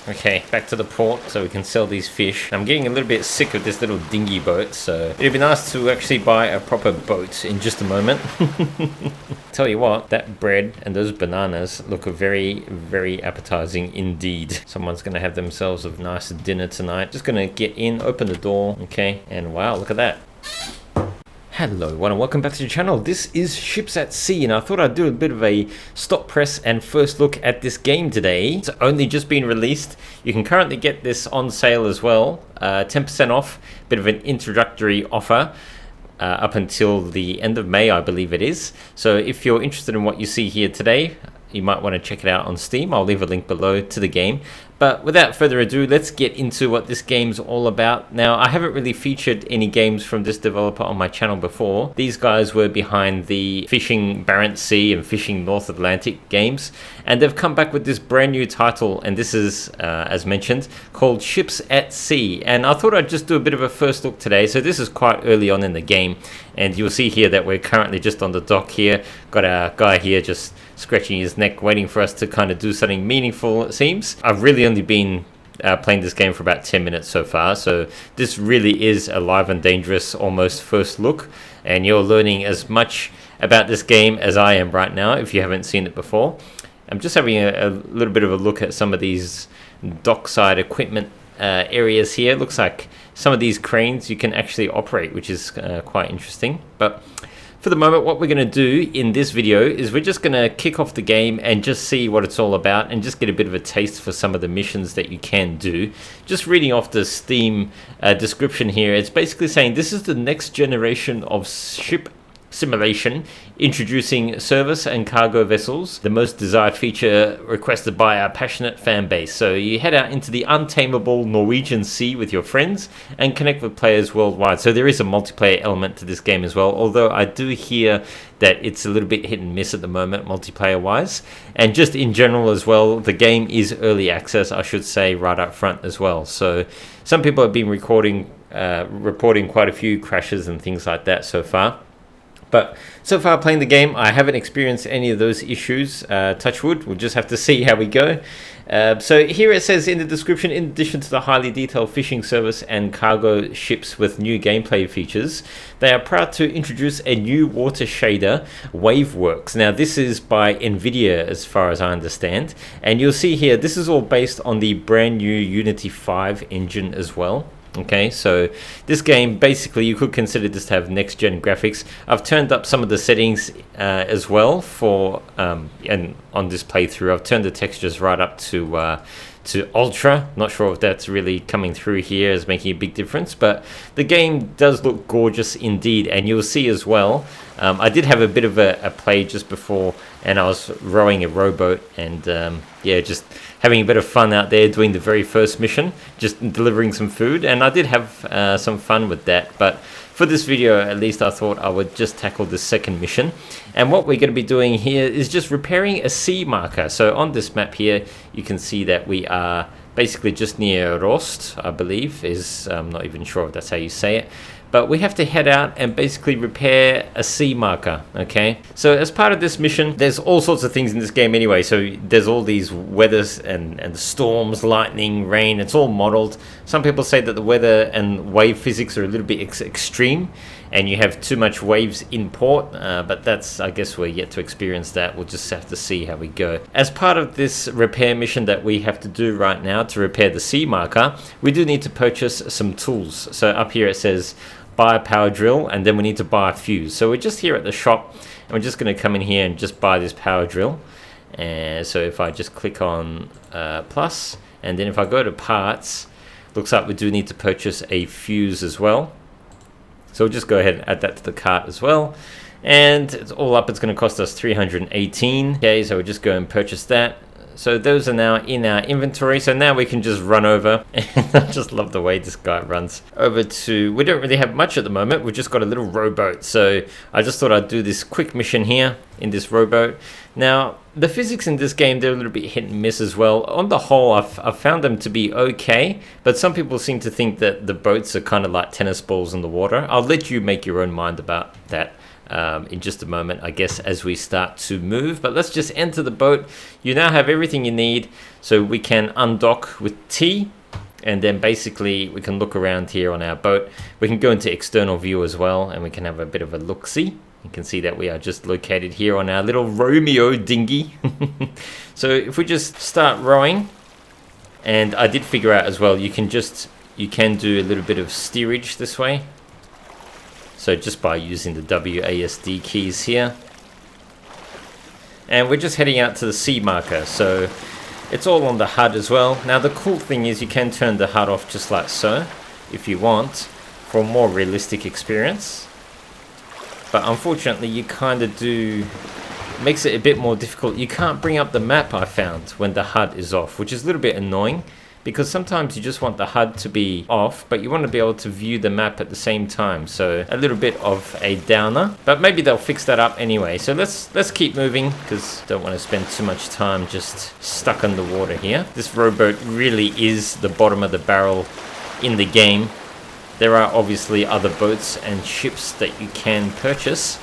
Okay, back to the port so we can sell these fish. I'm getting a little bit sick of this little dinghy boat, so it'd be nice to actually buy a proper boat in just a moment. Tell you what, that bread and those bananas look very, very appetizing indeed. Someone's gonna have themselves a nice dinner tonight. Just gonna get in, open the door, okay, and wow, look at that. Hello everyone and welcome back to the channel. This is Ships at Sea and I thought I'd do a bit of a stop press and first look at this game today. It's only just been released. You can currently get this on sale as well, 10% off, bit of an introductory offer up until the end of May, I believe it is. So if you're interested in what you see here today, you might want to check it out on Steam. I'll leave a link below to the game. But without further ado, let's get into what this game's all about. Now, I haven't really featured any games from this developer on my channel before. These guys were behind the Fishing Barents Sea and Fishing North Atlantic games, and they've come back with this brand new title, and this is, as mentioned, called Ships at Sea. And I thought I'd just do a bit of a first look today. So this is quite early on in the game, and you'll see here that we're currently just on the dock here. Got our guy here just scratching his neck, waiting for us to kind of do something meaningful, it seems. I've really only been playing this game for about 10 minutes so far, so this really is a live and dangerous almost first look, and you're learning as much about this game as I am right now if you haven't seen it before. I'm just having a little bit of a look at some of these dockside equipment areas here. Looks like some of these cranes you can actually operate, which is quite interesting. But for the moment, what we're going to do in this video is we're just going to kick off the game and just see what it's all about and just get a bit of a taste for some of the missions that you can do. Just reading off the Steam description here, it's basically saying this is the next generation of ship simulation, introducing service and cargo vessels, the most desired feature requested by our passionate fan base. So you head out into the untamable Norwegian Sea with your friends and connect with players worldwide. So there is a multiplayer element to this game as well, although I do hear that it's a little bit hit and miss at the moment multiplayer wise. And just in general as well, the game is early access, I should say, right up front as well. So some people have been reporting quite a few crashes and things like that so far. But so far playing the game, I haven't experienced any of those issues. Touch wood, we'll just have to see how we go. So here it says in the description, in addition to the highly detailed fishing service and cargo ships with new gameplay features, they are proud to introduce a new water shader, Waveworks. Now this is by NVIDIA as far as I understand. And you'll see here, this is all based on the brand new Unity 5 engine as well. Okay, so this game, basically you could consider this to have next gen graphics. I've turned up some of the settings as well for and on this playthrough I've turned the textures right up to ultra. Not sure if that's really coming through here as making a big difference, but the game does look gorgeous indeed. And you'll see as well, I did have a bit of a play just before, and I was rowing a rowboat and yeah, just having a bit of fun out there doing the very first mission, just delivering some food, and I did have some fun with that. But for this video at least, I thought I would just tackle the second mission. And what we're going to be doing here is just repairing a sea marker. So on this map here, you can see that we are basically just near Rost, I believe, I'm not even sure if that's how you say it. But we have to head out and basically repair a sea marker, okay? So as part of this mission, there's all sorts of things in this game anyway. So there's all these weathers and storms, lightning, rain, it's all modeled. Some people say that the weather and wave physics are a little bit extreme and you have too much waves in port, but that's, I guess we're yet to experience that. We'll just have to see how we go. As part of this repair mission that we have to do right now to repair the sea marker, we do need to purchase some tools. So up here it says buy a power drill, and then we need to buy a fuse. So we're just here at the shop and we're just going to come in here and just buy this power drill. And so if I just click on plus, and then if I go to parts, looks like we do need to purchase a fuse as well. So we'll just go ahead and add that to the cart as well. And it's all up, it's going to cost us 318. Okay, so we'll just go and purchase that. So those are now in our inventory. So now we can just run over. And I just love the way this guy runs over to, we don't really have much at the moment. We've just got a little rowboat. So I just thought I'd do this quick mission here in this rowboat. Now, the physics in this game, they're a little bit hit and miss as well. On the whole, I've found them to be okay. But some people seem to think that the boats are kind of like tennis balls in the water. I'll let you make your own mind about that. in just a moment, I guess, as we start to move. But let's just enter the boat. You now have everything you need, so we can undock with T, and then basically we can look around here on our boat. We can go into external view as well, and we can have a bit of a look-see. You can see that we are just located here on our little Romeo dinghy. So if we just start rowing, and I did figure out as well, you can do a little bit of steerage this way. So just by using the WASD keys here. And we're just heading out to the sea marker, so it's all on the HUD as well. Now the cool thing is you can turn the HUD off just like so, if you want, for a more realistic experience. But unfortunately you kind of do, makes it a bit more difficult. You can't bring up the map, I found, when the HUD is off, which is a little bit annoying, because sometimes you just want the HUD to be off, but you want to be able to view the map at the same time. So a little bit of a downer, but maybe they'll fix that up anyway. So let's keep moving, because don't want to spend too much time just stuck on the water here. This rowboat really is the bottom of the barrel in the game. There are obviously other boats and ships that you can purchase,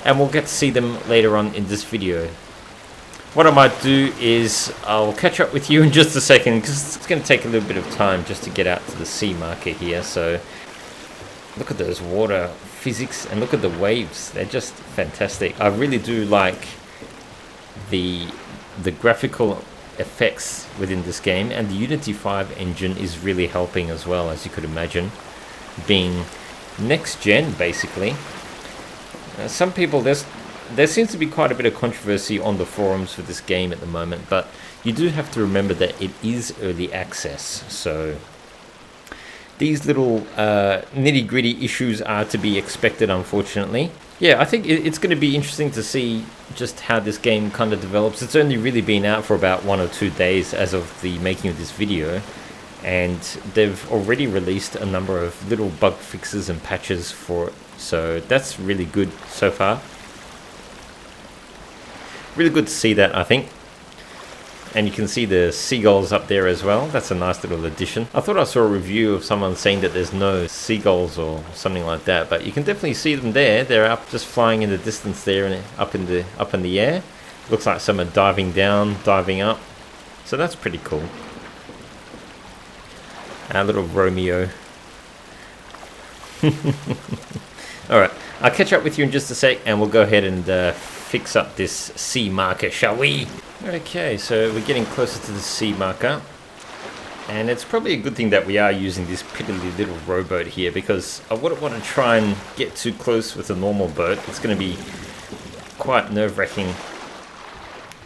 and we'll get to see them later on in this video. What I might do is I'll catch up with you in just a second, because it's going to take a little bit of time just to get out to the sea marker here. So look at those water physics and look at the waves. They're just fantastic. I really do like the graphical effects within this game, and the Unity 5 engine is really helping as well, as you could imagine, being next gen basically. Some people, there seems to be quite a bit of controversy on the forums for this game at the moment, but you do have to remember that it is early access, so these little nitty-gritty issues are to be expected, unfortunately. Yeah, I think it's going to be interesting to see just how this game kind of develops. It's only really been out for about 1 or 2 days as of the making of this video, and they've already released a number of little bug fixes and patches for it, so that's really good so far. Really good to see that, I think. And you can see the seagulls up there as well. That's a nice little addition. I thought I saw a review of someone saying that there's no seagulls or something like that, but you can definitely see them there. They're up, just flying in the distance there and up in the air. Looks like some are diving down, diving up. So that's pretty cool. Our little Romeo. Alright, I'll catch up with you in just a sec, and we'll go ahead and fix up this sea marker, shall we? Okay, so we're getting closer to the sea marker, and it's probably a good thing that we are using this piddly little rowboat here, because I wouldn't want to try and get too close with a normal boat. It's going to be quite nerve-wracking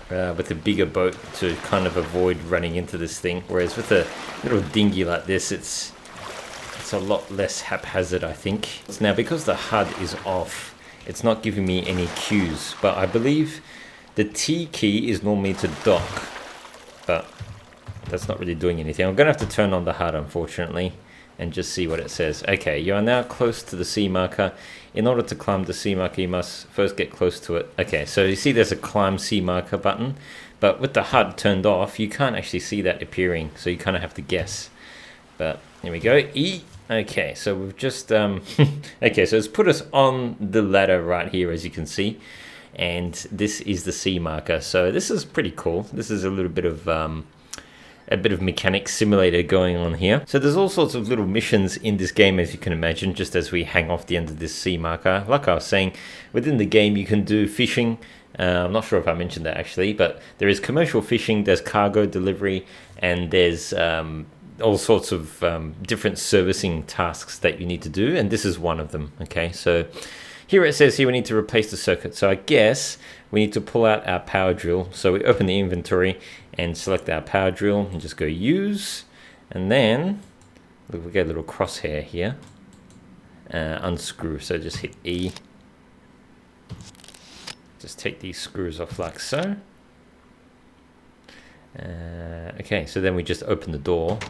with a bigger boat to kind of avoid running into this thing, whereas with a little dinghy like this, it's a lot less haphazard, I think. Now, because the HUD is off, it's not giving me any cues, but I believe the T key is normally to dock, but that's not really doing anything. I'm going to have to turn on the HUD, unfortunately, and just see what it says. Okay, you are now close to the sea marker. In order to climb the sea marker, you must first get close to it. Okay, so you see there's a climb sea marker button, but with the HUD turned off, you can't actually see that appearing, so you kind of have to guess. But here we go, E. Okay, so we've just okay, so it's put us on the ladder right here, as you can see, and this is the sea marker. So this is pretty cool. This is a little bit of mechanics simulator going on here. So there's all sorts of little missions in this game, as you can imagine, just as we hang off the end of this sea marker. Like I was saying, within the game you can do fishing. I'm not sure if I mentioned that actually, but there is commercial fishing, there's cargo delivery, and there's all sorts of different servicing tasks that you need to do, and this is one of them. Okay, so here it says here we need to replace the circuit, so I guess we need to pull out our power drill. So we open the inventory and select our power drill and just go use, and then look, we get a little crosshair here, unscrew, so just hit E, just take these screws off like so. Okay, so then we just open the door.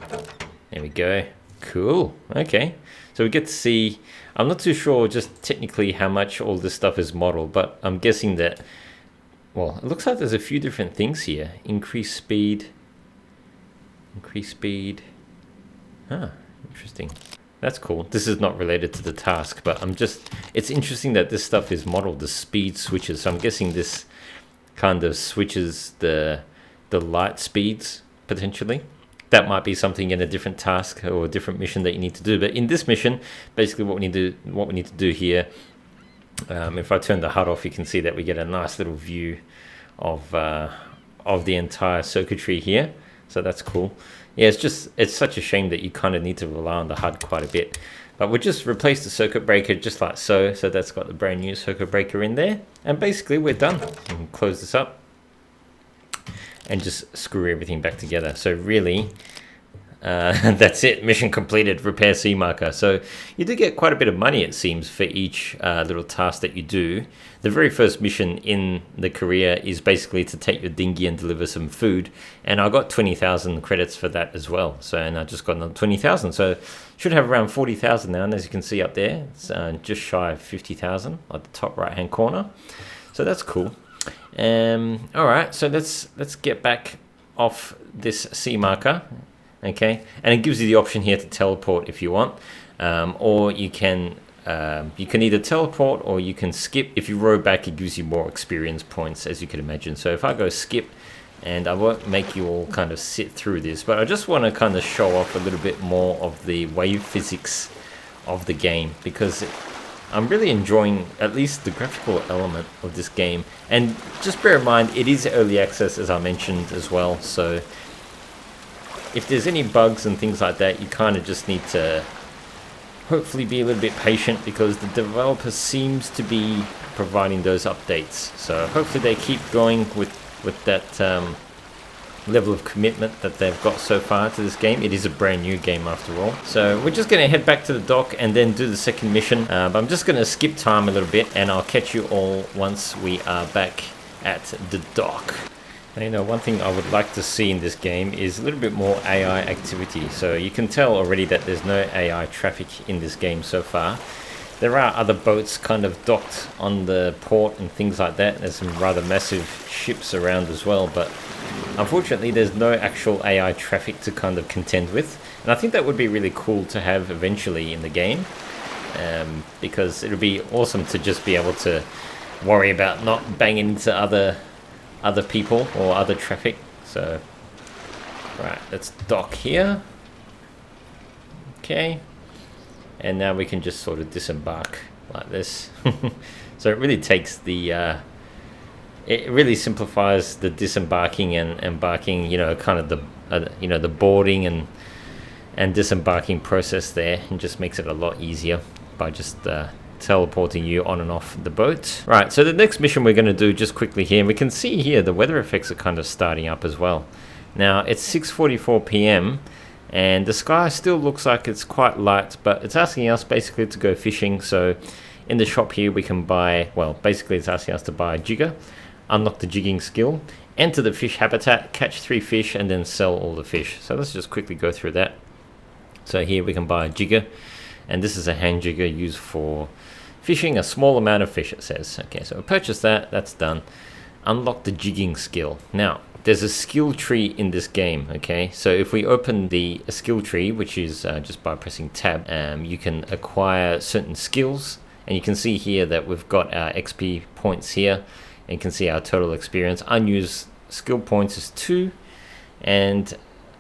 There we go. Cool. Okay, so we get to see, I'm not too sure just technically how much all this stuff is modeled, but I'm guessing that, well, it looks like there's a few different things here. Increase speed. Ah, interesting. that's cool. This is not related to the task, but it's interesting that this stuff is modeled, the speed switches. So I'm guessing this kind of switches the light speeds, potentially. That might be something in a different task or a different mission that you need to do. But in this mission, basically what we need to do here, if I turn the HUD off, you can see that we get a nice little view of the entire circuitry here. So that's cool. Yeah, it's such a shame that you kind of need to rely on the HUD quite a bit. But we'll just replace the circuit breaker just like so. So that's got the brand new circuit breaker in there. And basically we're done. We can close this up and just screw everything back together. So really, that's it. Mission completed. Repair C marker. So you do get quite a bit of money, it seems, for each little task that you do. The very first mission in the career is basically to take your dinghy and deliver some food, and I got 20,000 credits for that as well. So, and I just got another 20,000. So should have around 40,000 now. And as you can see up there, it's just shy of 50,000 at the top right hand corner. So that's cool. All right, so let's get back off this C marker. Okay, and it gives you the option here to teleport if you want, or you can either teleport or you can skip. If you row back, it gives you more experience points, as you can imagine. So if I go skip, and I won't make you all kind of sit through this, but I just want to kind of show off a little bit more of the wave physics of the game, because I'm really enjoying at least the graphical element of this game. And just bear in mind, it is early access, as I mentioned as well, so if there's any bugs and things like that, you kind of just need to hopefully be a little bit patient, because the developer seems to be providing those updates. So hopefully they keep going with that level of commitment that they've got so far to this game. It is a brand new game after all. So we're just going to head back to the dock and then do the second mission. But I'm just going to skip time a little bit, and I'll catch you all once we are back at the dock. Now, you know, one thing I would like to see in this game is a little bit more AI activity. So you can tell already that there's no AI traffic in this game so far. There are other boats kind of docked on the port and things like that. There's some rather massive ships around as well, but unfortunately there's no actual AI traffic to kind of contend with. And I think that would be really cool to have eventually in the game, because it would be awesome to just be able to worry about not banging into other people or other traffic. So right, let's dock here. Okay, and now we can just sort of disembark like this. So it really takes the it really simplifies the disembarking and embarking, you know, kind of the the boarding and disembarking process there, and just makes it a lot easier by just teleporting you on and off the boat. Right, so the next mission we're going to do just quickly here, and we can see here the weather effects are kind of starting up as well. Now it's 6:44 p.m. and the sky still looks like it's quite light, but it's asking us basically to go fishing. So in the shop here we can buy, well, basically it's asking us to buy a jigger, unlock the jigging skill, enter the fish habitat, catch 3 fish, and then sell all the fish. So let's just quickly go through that. So here we can buy a jigger, and this is a hand jigger used for fishing a small amount of fish, it says. Okay, so we'll purchase that, that's done. Unlock the jigging skill. Now, there's a skill tree in this game, okay? So if we open the skill tree, which is just by pressing tab, you can acquire certain skills, and you can see here that we've got our XP points here, and you can see our total experience. Unused skill points is 2, and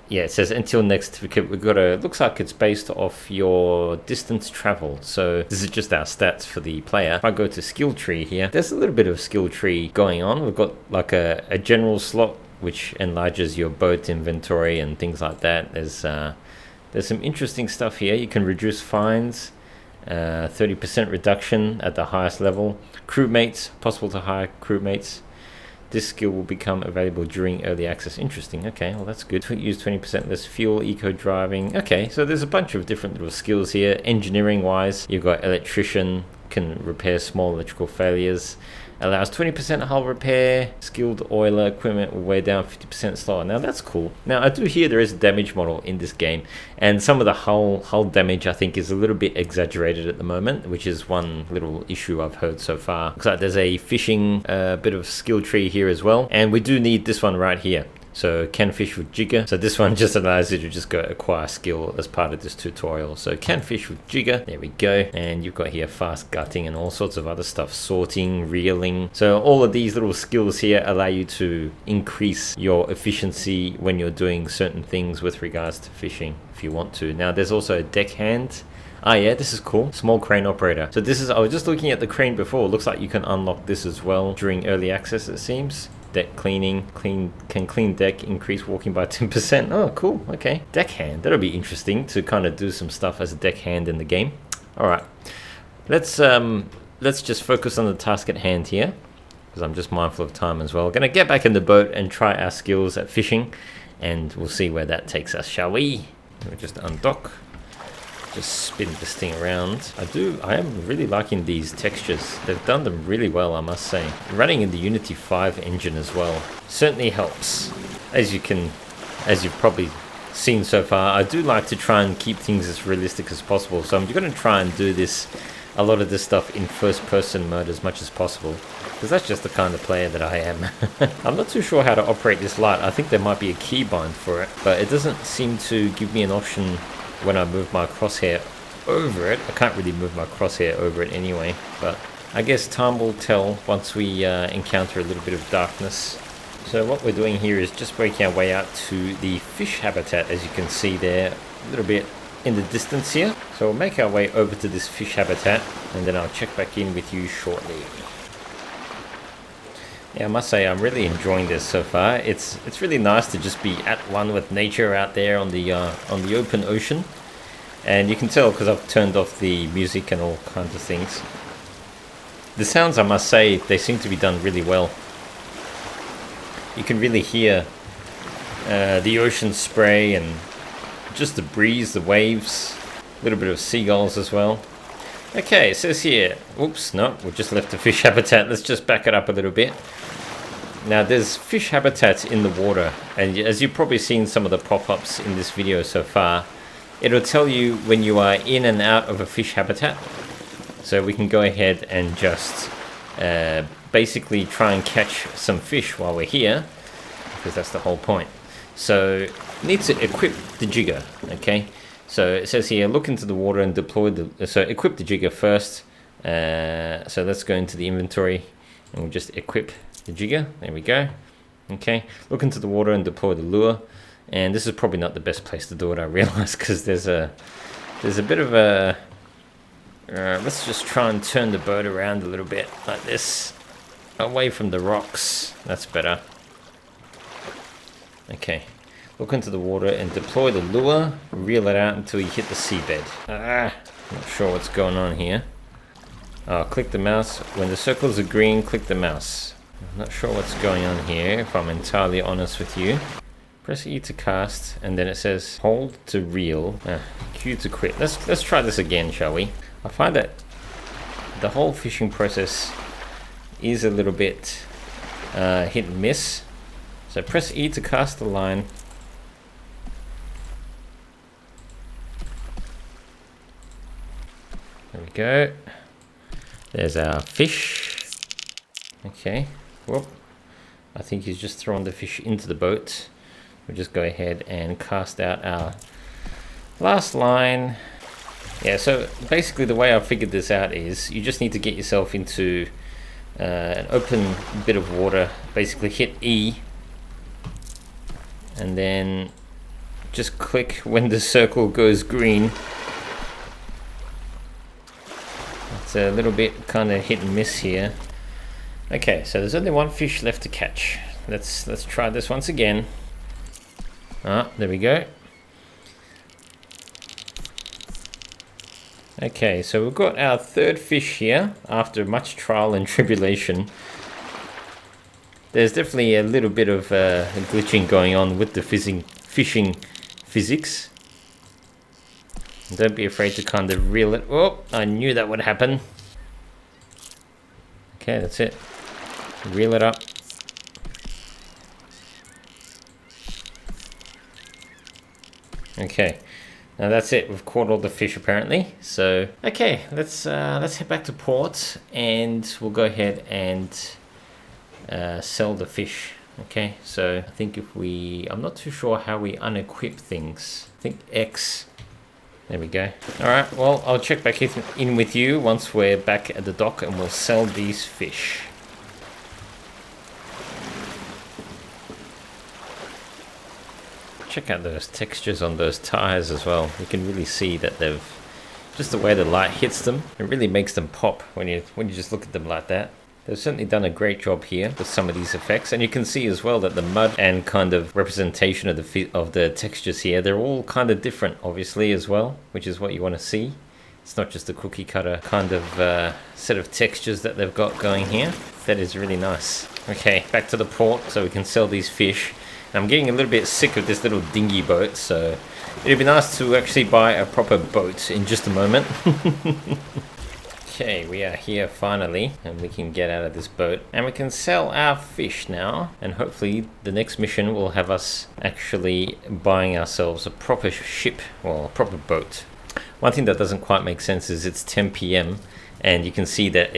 yeah, it says until next certificate, we've got a, looks like it's based off your distance traveled. So this is just our stats for the player. If I go to skill tree here, there's a little bit of skill tree going on. We've got like a general slot, which enlarges your boat inventory and things like that. There's some interesting stuff here. You can reduce fines, 30% reduction at the highest level. Crewmates, possible to hire crewmates. This skill will become available during early access. Interesting. Okay, well that's good. Use 20% less fuel, eco driving. Okay, so there's a bunch of different little skills here. Engineering wise, you've got electrician, can repair small electrical failures. Allows 20% hull repair. Skilled oiler, equipment will wear down 50% slower. Now that's cool. Now I do hear there is a damage model in this game, and some of the hull damage I think is a little bit exaggerated at the moment, which is one little issue I've heard so far. Looks like there's a fishing bit of skill tree here as well, and we do need this one right here. So can fish with jigger. So this one just allows you to just go acquire skill as part of this tutorial. So can fish with jigger, there we go. And you've got here fast gutting and all sorts of other stuff, sorting, reeling. So all of these little skills here allow you to increase your efficiency when you're doing certain things with regards to fishing if you want to. Now there's also a deckhand. Ah yeah, this is cool. Small crane operator. So this is, I was just looking at the crane before. It looks like you can unlock this as well during early access, it seems. Deck cleaning, can clean deck, increase walking by 10%. Oh, cool. Okay. Deckhand. That'll be interesting to kind of do some stuff as a deckhand in the game. All right. Let's just focus on the task at hand here, because I'm just mindful of time as well. Gonna get back in the boat and try our skills at fishing, and we'll see where that takes us, shall we? We'll just undock. Just spin this thing around. I am really liking these textures. They've done them really well, I must say. Running in the Unity 5 engine as well certainly helps. As you've probably seen so far, I do like to try and keep things as realistic as possible. So I'm going to try and do a lot of this stuff in first person mode as much as possible, because that's just the kind of player that I am. I'm not too sure how to operate this light. I think there might be a keybind for it, but it doesn't seem to give me an option when I move my crosshair over it. I can't really move my crosshair over it anyway, but I guess time will tell once we encounter a little bit of darkness. So what we're doing here is just breaking our way out to the fish habitat, as you can see there, a little bit in the distance here. So we'll make our way over to this fish habitat, and then I'll check back in with you shortly. Yeah, I must say I'm really enjoying this so far. It's really nice to just be at one with nature out there on the open ocean, and you can tell because I've turned off the music and all kinds of things. The sounds, I must say, they seem to be done really well. You can really hear the ocean spray and just the breeze, the waves, a little bit of seagulls as well. Okay, it says here, oops, no, we just left the fish habitat. Let's just back it up a little bit. Now there's fish habitats in the water, and as you've probably seen some of the pop-ups in this video so far, it'll tell you when you are in and out of a fish habitat. So we can go ahead and just basically try and catch some fish while we're here, because that's the whole point. So need to equip the jigger, okay? So it says here, look into the water and deploy so equip the jigger first. So let's go into the inventory and we'll just equip the jigger. There we go. Okay, look into the water and deploy the lure. And this is probably not the best place to do it, I realize, because there's a bit of a... let's just try and turn the boat around a little bit like this, away from the rocks. That's better. Okay. Look into the water and deploy the lure. Reel it out until you hit the seabed. Not sure what's going on here. Click the mouse. When the circles are green, click the mouse. I'm not sure what's going on here, if I'm entirely honest with you. Press E to cast, and then it says hold to reel. Q to quit. Let's try this again, shall we? I find that the whole fishing process is a little bit hit and miss. So press E to cast the line. There we go. There's our fish. Okay. Whoop. I think he's just thrown the fish into the boat. We'll just go ahead and cast out our last line. Yeah, so basically the way I figured this out is you just need to get yourself into an open bit of water. Basically hit E. And then just click when the circle goes green. It's a little bit kind of hit and miss here. Okay, so there's only one fish left to catch. Let's try this once again. There we go. Okay, so we've got our third fish here after much trial and tribulation. There's definitely a little bit of glitching going on with the fishing physics. Don't be afraid to kind of reel it. Oh, I knew that would happen. Okay, that's it. Reel it up. Okay, now that's it. We've caught all the fish apparently. So okay, let's head back to port, and we'll go ahead and sell the fish. Okay, so I think I'm not too sure how we unequip things. I think X. There we go. All right, well, I'll check back in with you once we're back at the dock and we'll sell these fish. Check out those textures on those tires as well. You can really see that just the way the light hits them, it really makes them pop when you just look at them like that. They've certainly done a great job here with some of these effects, and you can see as well that the mud and kind of representation of the textures here, they're all kind of different, obviously, as well, which is what you want to see. It's not just a cookie cutter kind of set of textures that they've got going here. That is really nice. Okay, back to the port so we can sell these fish. And I'm getting a little bit sick of this little dinghy boat, so it'd be nice to actually buy a proper boat in just a moment. Okay, we are here finally, and we can get out of this boat and we can sell our fish now, and hopefully the next mission will have us actually buying ourselves a proper ship, or a proper boat. One thing that doesn't quite make sense is it's 10 p.m. and you can see that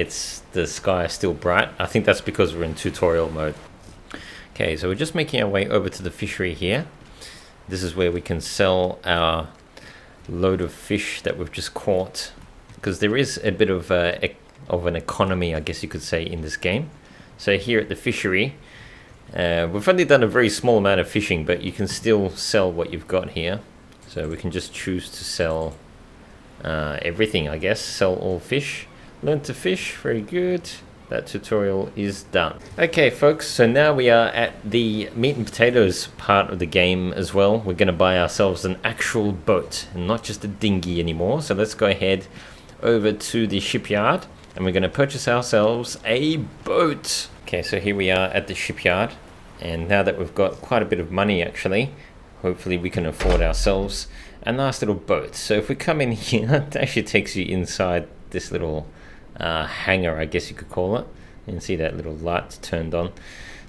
the sky is still bright. I think that's because we're in tutorial mode. Okay, so we're just making our way over to the fishery here. This is where we can sell our load of fish that we've just caught, because there is a bit of an economy, I guess you could say, in this game. So here at the fishery, we've only done a very small amount of fishing, but you can still sell what you've got here. So we can just choose to sell everything, I guess. Sell all fish. Learn to fish, very good. That tutorial is done. Okay folks, so now we are at the meat and potatoes part of the game as well. We're going to buy ourselves an actual boat and not just a dinghy anymore. So let's go ahead over to the shipyard and we're going to purchase ourselves a boat. Okay, so here we are at the shipyard, and now that we've got quite a bit of money actually, hopefully we can afford ourselves a nice little boat. So if we come in here, it actually takes you inside this little hangar, I guess you could call it. You can see that little light turned on.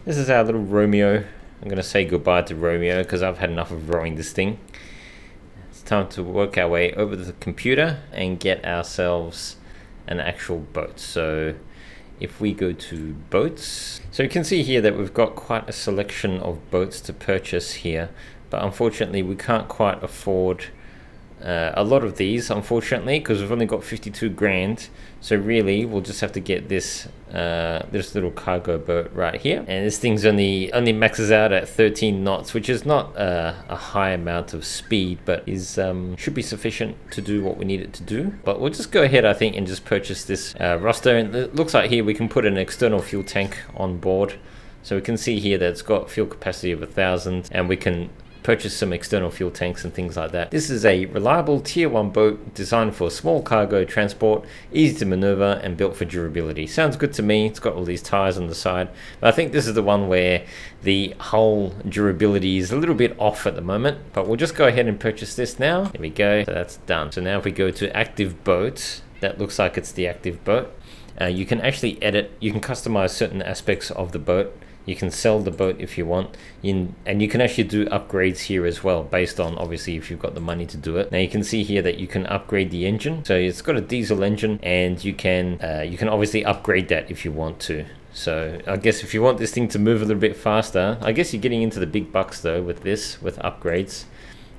This is our little Romeo. I'm going to say goodbye to Romeo because I've had enough of rowing this thing. It's time to work our way over to the computer and get ourselves an actual boat. So if we go to boats, so you can see here that we've got quite a selection of boats to purchase here, but unfortunately we can't quite afford a lot of these, unfortunately, because we've only got 52 grand. So really we'll just have to get this little cargo boat right here, and this thing's only maxes out at 13 knots, which is not a high amount of speed, but is should be sufficient to do what we need it to do. But we'll just go ahead, I think, and just purchase this roster. And it looks like here we can put an external fuel tank on board, so we can see here that it's got fuel capacity of 1,000, and we can purchase some external fuel tanks and things like that. This is a reliable tier 1 boat designed for small cargo transport, easy to maneuver and built for durability. Sounds good to me. It's got all these tires on the side, but I think this is the one where the hull durability is a little bit off at the moment, but we'll just go ahead and purchase this now. There we go. So that's done. So now if we go to active boat, that looks like it's the active boat. You can actually edit, you can customize certain aspects of the boat. You can sell the boat if you want, and you can actually do upgrades here as well, based on obviously if you've got the money to do it. Now you can see here that you can upgrade the engine. So it's got a diesel engine, and you can obviously upgrade that if you want to. So I guess if you want this thing to move a little bit faster, I guess you're getting into the big bucks though with this, with upgrades.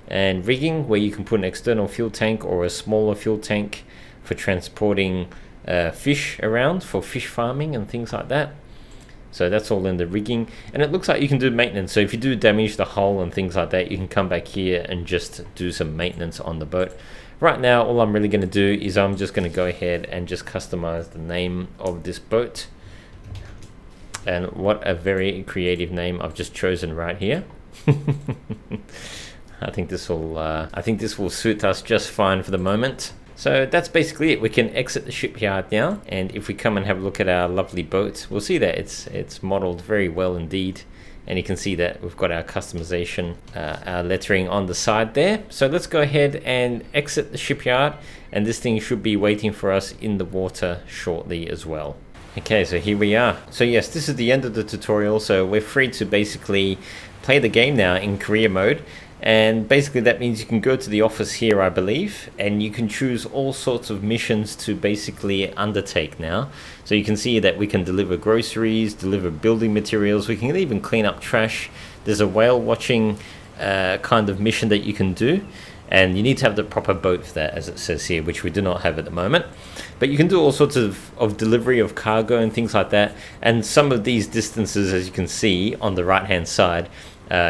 And rigging, where you can put an external fuel tank or a smaller fuel tank for transporting fish around for fish farming and things like that. So that's all in the rigging, and it looks like you can do maintenance. So if you do damage the hull and things like that, you can come back here and just do some maintenance on the boat. Right now all I'm really going to do is I'm just going to go ahead and just customize the name of this boat. And what a very creative name I've just chosen right here. I think this will suit us just fine for the moment. So that's basically it. We can exit the shipyard now, and if we come and have a look at our lovely boat, we'll see that it's modeled very well indeed, and you can see that we've got our customization, our lettering on the side there. So let's go ahead and exit the shipyard, and this thing should be waiting for us in the water shortly as well. Okay, so here we are. So yes, this is the end of the tutorial, so we're free to basically play the game now in career mode. And basically that means you can go to the office here, I believe, and you can choose all sorts of missions to basically undertake now. So you can see that we can deliver groceries, deliver building materials, we can even clean up trash. There's a whale watching kind of mission that you can do, and you need to have the proper boat for that, as it says here, which we do not have at the moment. But you can do all sorts of delivery of cargo and things like that. And some of these distances, as you can see on the right hand side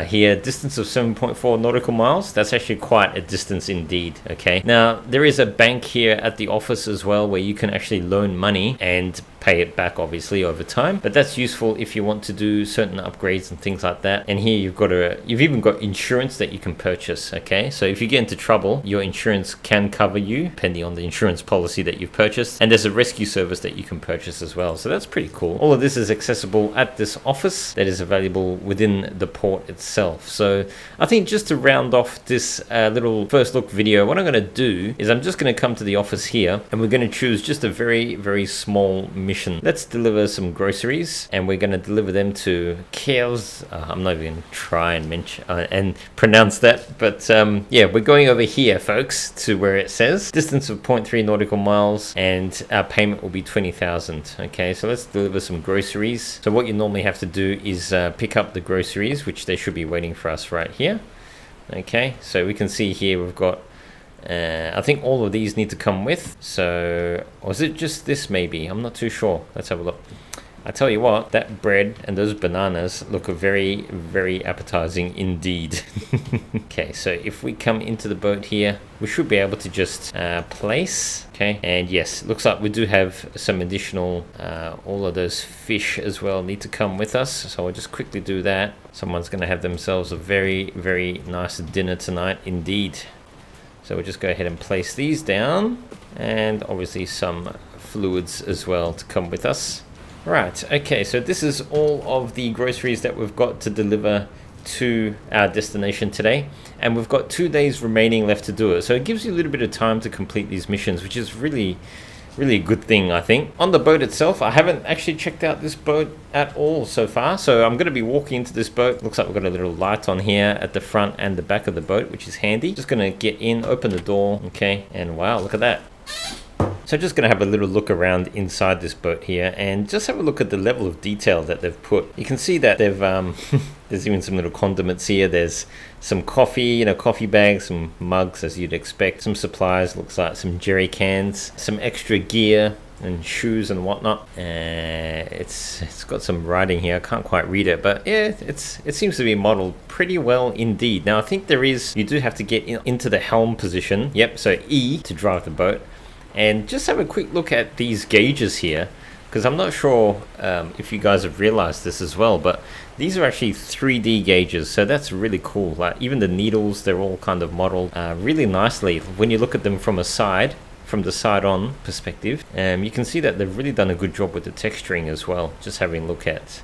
here, distance of 7.4 nautical miles. That's actually quite a distance indeed. Okay, now there is a bank here at the office as well, where you can actually loan money and pay it back obviously over time, but that's useful if you want to do certain upgrades and things like that. And here you've even got insurance that you can purchase. Okay, so if you get into trouble, your insurance can cover you depending on the insurance policy that you've purchased, and there's a rescue service that you can purchase as well. So that's pretty cool. All of this is accessible at this office that is available within the port itself. So I think just to round off this little first look video, what I'm going to do is I'm just going to come to the office here, and we're going to choose just a very, very small mission. Let's deliver some groceries, and we're going to deliver them to Kels. I'm not even going to try and mention and pronounce that, but yeah, we're going over here, folks, to where it says distance of 0.3 nautical miles, and our payment will be 20,000. Okay, so let's deliver some groceries. So what you normally have to do is pick up the groceries, which they should be waiting for us right here. Okay, so we can see here we've got I think all of these need to come with. So, or is it just this maybe? I'm not too sure. Let's have a look. I tell you what, that bread and those bananas look very, very appetizing indeed. Okay, so if we come into the boat here, we should be able to just place. Okay, and yes, looks like we do have some additional, all of those fish as well need to come with us. So I'll just quickly do that. Someone's going to have themselves a very, very nice dinner tonight indeed. So we'll just go ahead and place these down, and obviously some fluids as well to come with us. Right, okay, so this is all of the groceries that we've got to deliver to our destination today, and we've got 2 days remaining left to do it. So it gives you a little bit of time to complete these missions, which is really a good thing, I think. On the boat itself, I haven't actually checked out this boat at all so far, so I'm going to be walking into this boat. Looks like we've got a little light on here at the front and the back of the boat, which is handy. Just going to get in, open the door, okay, and wow, look at that. So just going to have a little look around inside this boat here, and just have a look at the level of detail that they've put. You can see that they've there's even some little condiments here. There's some coffee, coffee bags, some mugs as you'd expect, some supplies, looks like some jerry cans, some extra gear and shoes and whatnot. It's got some writing here. I can't quite read it, but yeah, it seems to be modeled pretty well indeed. Now I think you do have to get into the helm position. Yep, so E to drive the boat. And just have a quick look at these gauges here, because I'm not sure if you guys have realized this as well, but these are actually 3D gauges, so that's really cool. Like even the needles, they're all kind of modeled really nicely. When you look at them from the side on perspective, you can see that they've really done a good job with the texturing as well. Just having a look at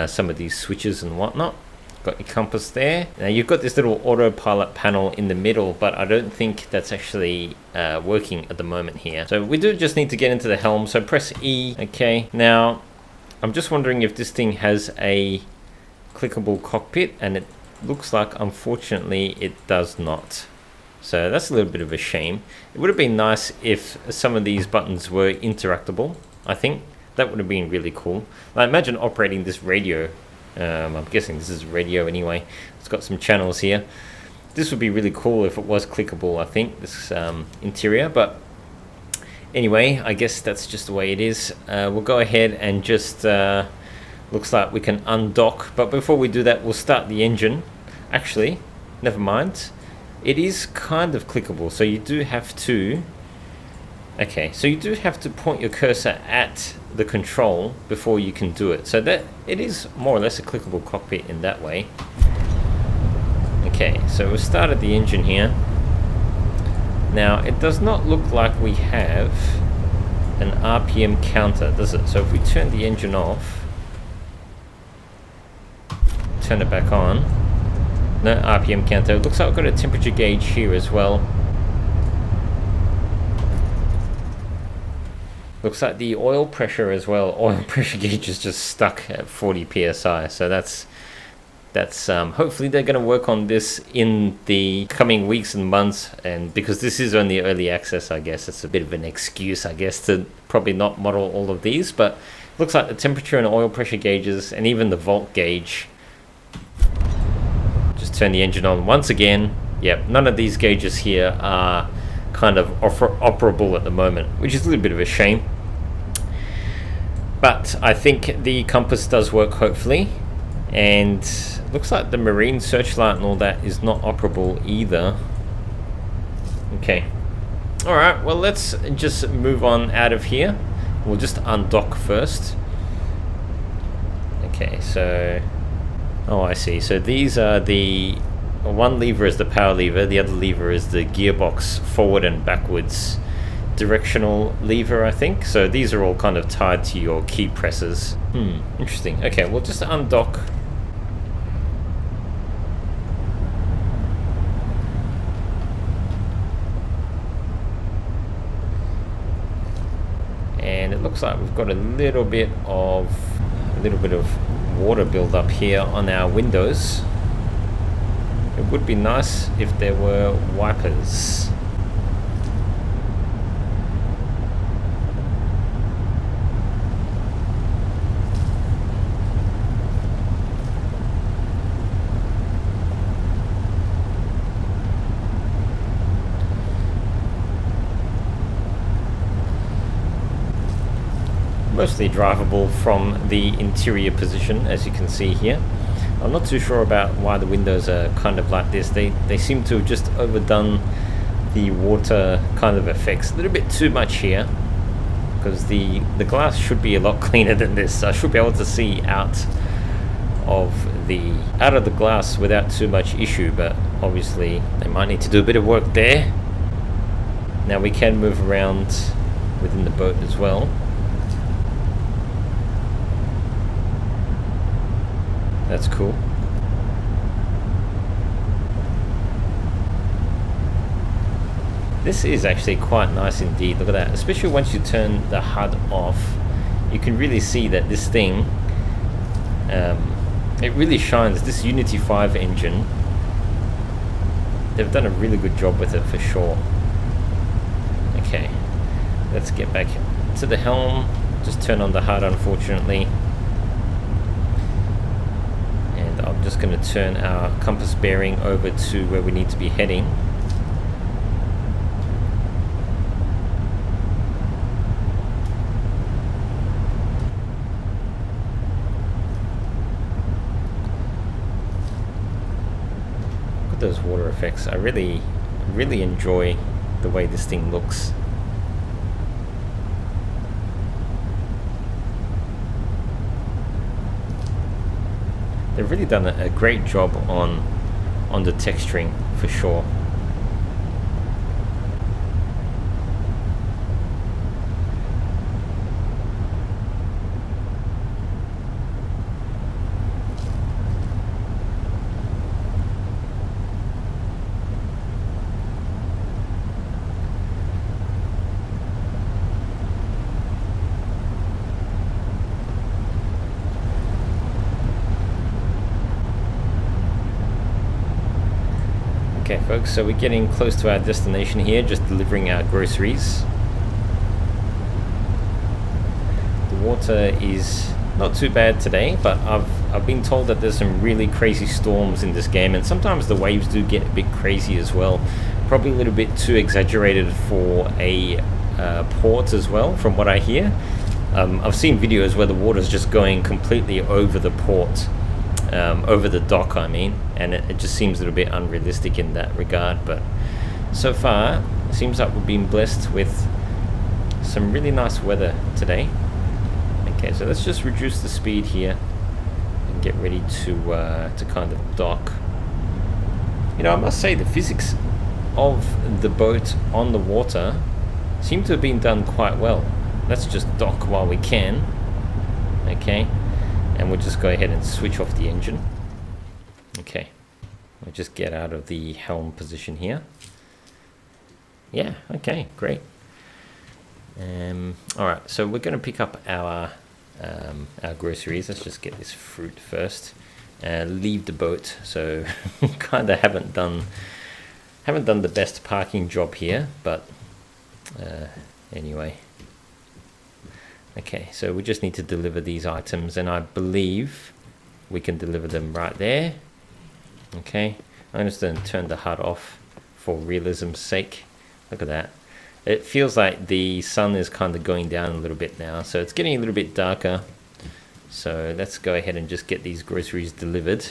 some of these switches and whatnot. Got your compass there. Now you've got this little autopilot panel in the middle, but I don't think that's actually working at the moment here. So we do just need to get into the helm, so press E. Okay, now I'm just wondering if this thing has a clickable cockpit, and it looks like unfortunately it does not. So that's a little bit of a shame. It would have been nice if some of these buttons were interactable. I think that would have been really cool. Now imagine operating this radio. I'm guessing this is radio anyway. It's got some channels here. This would be really cool if it was clickable, I think, this interior. But anyway, I guess that's just the way it is. We'll go ahead and just, looks like we can undock. But before we do that, we'll start the engine. Actually, never mind. It is kind of clickable, so you do have to... Okay, so you do have to point your cursor at the control before you can do it. So that it is more or less a clickable cockpit in that way. Okay, so we've started the engine here. Now, it does not look like we have an RPM counter, does it? So if we turn the engine off, turn it back on, no RPM counter. It looks like we've got a temperature gauge here as well. Looks like the oil pressure as well. Oil pressure gauge is just stuck at 40 psi, so that's That's hopefully they're going to work on this in the coming weeks and months, and because this is only early access, I guess it's a bit of an excuse, I guess, to probably not model all of these. But looks like the temperature and oil pressure gauges and even the volt gauge. Just turn the engine on once again. Yep, none of these gauges here are kind of operable at the moment, which is a little bit of a shame. But I think the compass does work, hopefully. And looks like the marine searchlight and all that is not operable either. Okay. Alright, well, let's just move on out of here. We'll just undock first. Okay, so... Oh, I see. So these are the... One lever is the power lever, the other lever is the gearbox forward and backwards directional lever, I think. So these are all kind of tied to your key presses. Interesting. Okay, we'll just undock. And it looks like we've got a little bit of water build up here on our windows. It would be nice if there were wipers. Mostly drivable from the interior position, as you can see here. I'm not too sure about why the windows are kind of like this. They seem to have just overdone the water kind of effects a little bit too much here, because the glass should be a lot cleaner than this. I should be able to see out of the glass without too much issue, but obviously they might need to do a bit of work there. Now we can move around within the boat as well. That's cool. This is actually quite nice indeed. Look at that. Especially once you turn the HUD off, you can really see that this thing, it really shines. This Unity 5 engine, they've done a really good job with it for sure. Okay, let's get back to the helm. Just turn on the HUD, unfortunately. I'm just going to turn our compass bearing over to where we need to be heading. Look at those water effects. I really enjoy the way this thing looks. They've really done a great job on the texturing for sure. Okay folks, so we're getting close to our destination here, just delivering our groceries. The water is not too bad today, but I've been told that there's some really crazy storms in this game, and sometimes the waves do get a bit crazy as well. Probably a little bit too exaggerated for a port as well, from what I hear. I've seen videos where the water's just going completely over the port. Over the dock, I mean, and it just seems a little bit unrealistic in that regard, but so far it seems like we've been blessed with some really nice weather today. Okay, so let's just reduce the speed here and get ready to kind of dock. You know, I must say the physics of the boat on the water seem to have been done quite well. Let's just dock while we can. Okay. And we'll just go ahead and switch off the engine. Okay, we'll just get out of the helm position here. Yeah, okay, great. All right, so we're going to pick up our groceries. Let's just get this fruit first. leave the boat. So kind of haven't done the best parking job here, but anyway. Okay, so we just need to deliver these items, and I believe we can deliver them right there. Okay, I'm just going to turn the HUD off for realism's sake. Look at that. It feels like the sun is kind of going down a little bit now, so it's getting a little bit darker. So let's go ahead and just get these groceries delivered.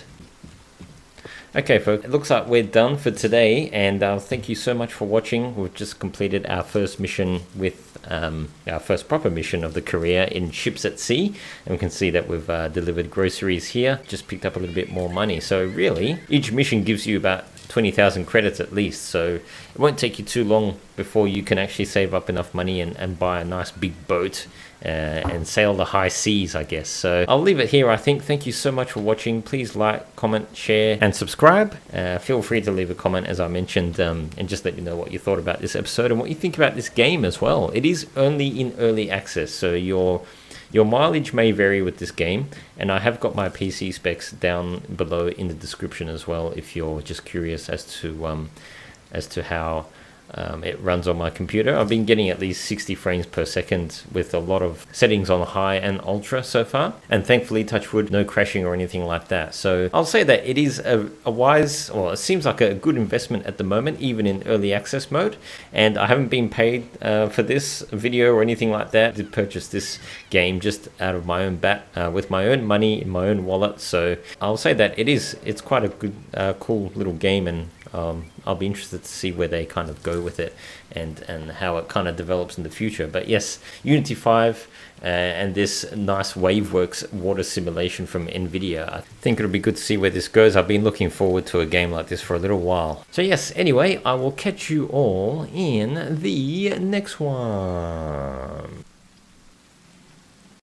Okay folks, it looks like we're done for today, and thank you so much for watching. We've just completed our first mission with our first proper mission of the career in ships at sea, and we can see that we've delivered groceries here, just picked up a little bit more money. So really, each mission gives you about 20,000 credits at least, so it won't take you too long before you can actually save up enough money and buy a nice big boat and sail the high seas, I guess. So I'll leave it here, I think. Thank you so much for watching. Please like, comment, share, and subscribe. Feel free to leave a comment, as I mentioned, and just let me know what you thought about this episode and what you think about this game as well. It is only in early access, so your mileage may vary with this game, and I have got my PC specs down below in the description as well if you're just curious as to how it runs on my computer. I've been getting at least 60 frames per second with a lot of settings on high and ultra so far, and thankfully, touch wood, no crashing or anything like that. So I'll say that it is a wise, well, it seems like a good investment at the moment, even in early access mode. And I haven't been paid for this video or anything like that. I did purchase this game just out of my own with my own money in my own wallet. So I'll say that it's quite a good cool little game, and I'll be interested to see where they kind of go with it and how it kind of develops in the future. But yes, Unity 5 and this nice Waveworks water simulation from NVIDIA. I think it'll be good to see where this goes. I've been looking forward to a game like this for a little while. So yes, anyway, I will catch you all in the next one.